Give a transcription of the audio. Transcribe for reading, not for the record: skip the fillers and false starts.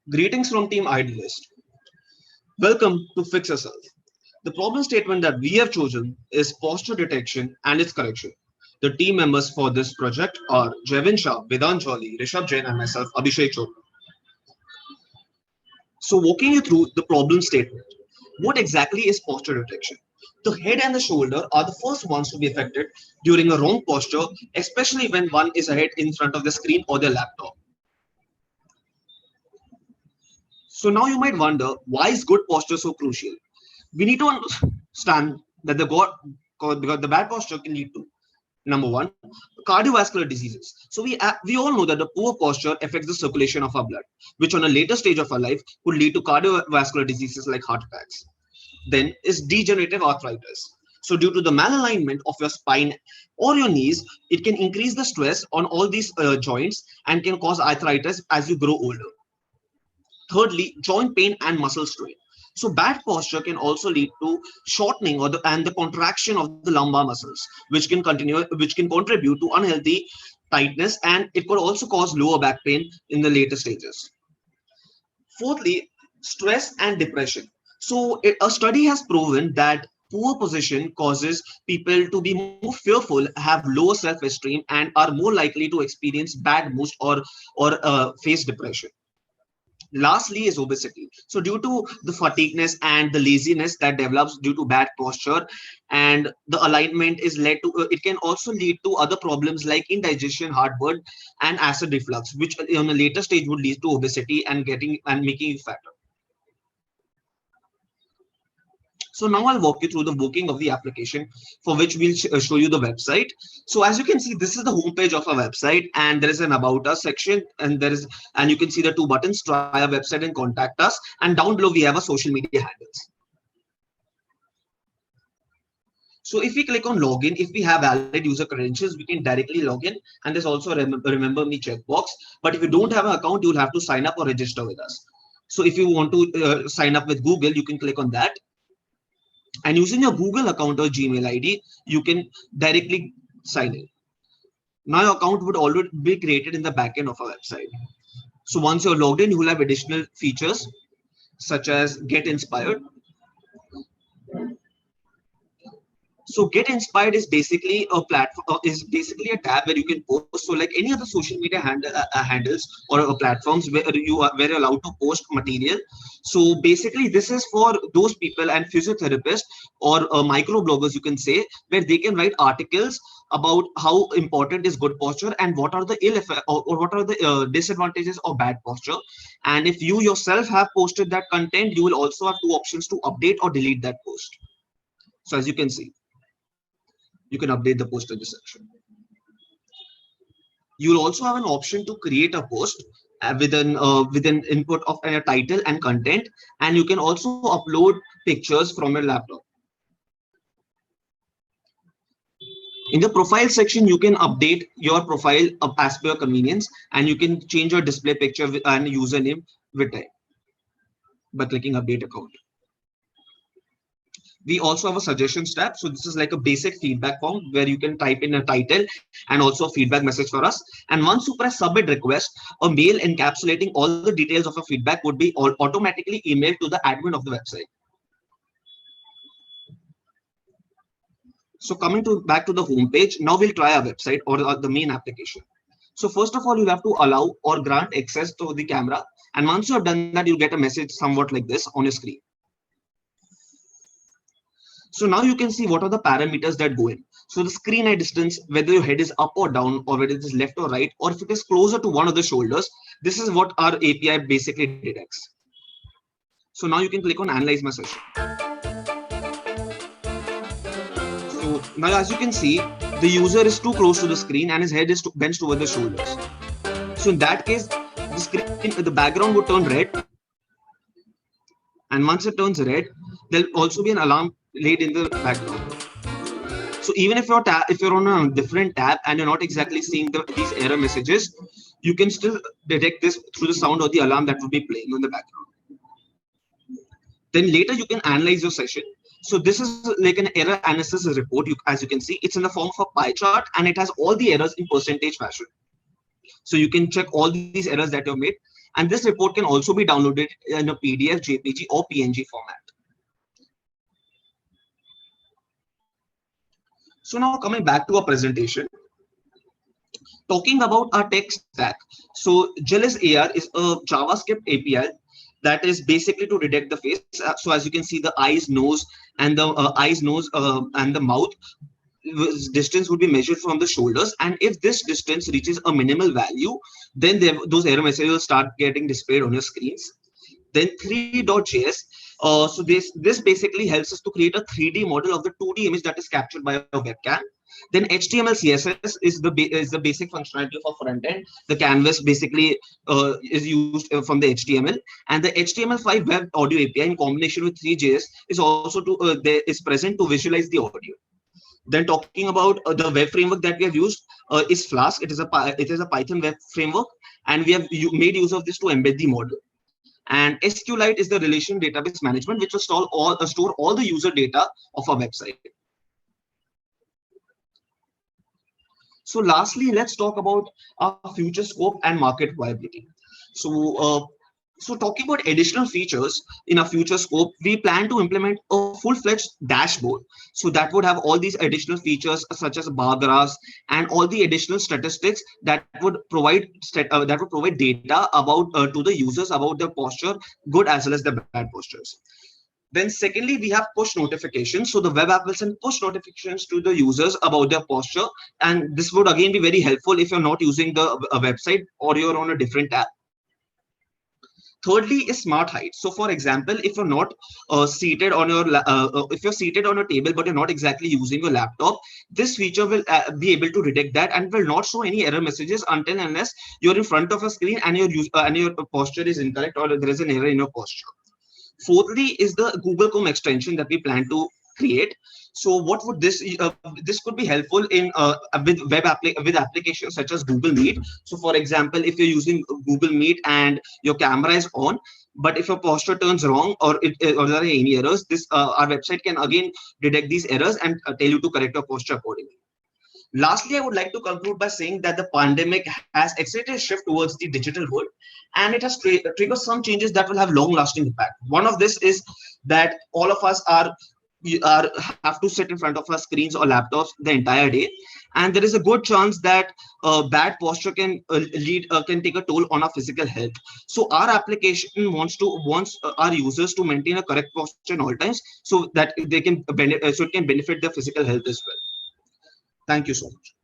Greetings from Team Idealist. Welcome to Fix Yourself. The problem statement that we have chosen is posture detection and its correction. The team members for this project are Jevin Shah, Vedant Jolly, Rishabh Jain, and myself, Abhishek Chopra. So, walking you through the problem statement. What exactly is posture detection? The head and the shoulder are the first ones to be affected during a wrong posture, especially when one is ahead in front of the screen or their laptop. So now you might wonder, why is good posture so crucial? We need to understand that because the bad posture can lead to number one, cardiovascular diseases. So we all know that the poor posture affects the circulation of our blood, which on a later stage of our life could lead to cardiovascular diseases like heart attacks. Then is degenerative arthritis. So due to the malalignment of your spine or your knees, it can increase the stress on all these joints and can cause arthritis as you grow older. Thirdly, joint pain and muscle strain. So bad posture can also lead to shortening and the contraction of the lumbar muscles, which can contribute to unhealthy tightness, and it could also cause lower back pain in the later stages. Fourthly, stress and depression. So a study has proven that poor position causes people to be more fearful, have lower self-esteem, and are more likely to experience bad moods or face depression. Lastly is obesity. So due to the fatigueness and the laziness that develops due to bad posture, and the alignment is led to it can also lead to other problems like indigestion, heartburn, and acid reflux, which on a later stage would lead to obesity and getting and making you fatter. So now I'll walk you through the working of the application, for which we'll show you the website. So as you can see, this is the homepage of our website, and there is an about us section, and you can see the two buttons: try our website and contact us. And down below we have our social media handles. So if we click on login, if we have valid user credentials, we can directly log in. And there's also a remember me checkbox. But if you don't have an account, you'll have to sign up or register with us. So if you want to sign up with Google, you can click on that. And using your Google account or Gmail ID, you can directly sign in. Now your account would already be created in the backend of our website. So once you're logged in, you will have additional features such as Get Inspired. So Get Inspired is basically a platform, is basically a tab where you can post. So like any other social media handles or platforms where you're allowed to post material. So basically, this is for those people and physiotherapists or micro bloggers, you can say, where they can write articles about how important is good posture and what are the ill effects or what are the disadvantages of bad posture. And if you yourself have posted that content, you will also have two options to update or delete that post. So as you can see, you can update the post in this section. You'll also have an option to create a post with an input of a title and content, and you can also upload pictures from your laptop. In the profile section, you can update your profile as per your convenience, and you can change your display picture and username with time by clicking update account. We also have a suggestions tab. So this is like a basic feedback form where you can type in a title and also a feedback message for us. And once you press submit request, a mail encapsulating all the details of a feedback would be automatically emailed to the admin of the website. So coming back to the home page, now we'll try our website or the main application. So first of all, you'll have to allow or grant access to the camera. And once you have done that, you'll get a message somewhat like this on your screen. So now you can see what are the parameters that go in. So the screen eye distance, whether your head is up or down, or whether it is left or right, or if it is closer to one of the shoulders, this is what our API basically detects. So now you can click on Analyze My Session. So now as you can see, the user is too close to the screen and his head is bent toward the shoulders. So in that case, the background would turn red. And once it turns red, there'll also be an alarm laid in the background. So even if you're on a different tab and you're not exactly seeing these error messages, you can still detect this through the sound or the alarm that will be playing in the background. Then later you can analyze your session. So this is like an error analysis report. As you can see, it's in the form of a pie chart and it has all the errors in percentage fashion. So you can check all these errors that you've made. And this report can also be downloaded in a PDF, JPG, or PNG format. So now coming back to our presentation, talking about our tech stack. So Jealous AR is a JavaScript API that is basically to detect the face. So as you can see, the eyes, nose, and the and the mouth distance would be measured from the shoulders, and if this distance reaches a minimal value, then those error messages will start getting displayed on your screens. Then 3.js. So this basically helps us to create a 3D model of the 2D image that is captured by a webcam. Then HTML CSS is the basic functionality of a front end. The canvas basically is used from the HTML, and the HTML5 web audio API in combination with 3.js is also is present to visualize the audio. Then talking about the web framework that we have used is Flask. It is a Python web framework, and we have made use of this to embed the model. And SQLite is the relation database management, which will store all the user data of our website. So lastly, let's talk about our future scope and market viability. So talking about additional features in our future scope, we plan to implement a full-fledged dashboard. So that would have all these additional features such as bar graphs and all the additional statistics that would provide data about to the users about their posture, good as well as the bad postures. Then secondly, we have push notifications. So the web app will send push notifications to the users about their posture. And this would again be very helpful if you're not using the website or you're on a different app. Thirdly is smart height. So for example, if you're not seated on your if you're seated on a table but you're not exactly using your laptop, this feature will be able to detect that and will not show any error messages until unless you're in front of a screen and your posture is incorrect or there is an error in your posture. Fourthly is the Google Chrome extension that we plan to create. So what would this could be helpful in with applications such as Google Meet. So for example, if you're using Google Meet and your camera is on, but if your posture turns wrong or there are any errors, this our website can again detect these errors and tell you to correct your posture accordingly. Lastly, I would like to conclude by saying that the pandemic has accelerated a shift towards the digital world, and it has triggered some changes that will have long-lasting impact. One of this is that all of us have to sit in front of our screens or laptops the entire day, and there is a good chance that bad posture can can take a toll on our physical health. So our application wants our users to maintain a correct posture in all times, so that they can so it can benefit their physical health as well. Thank you so much.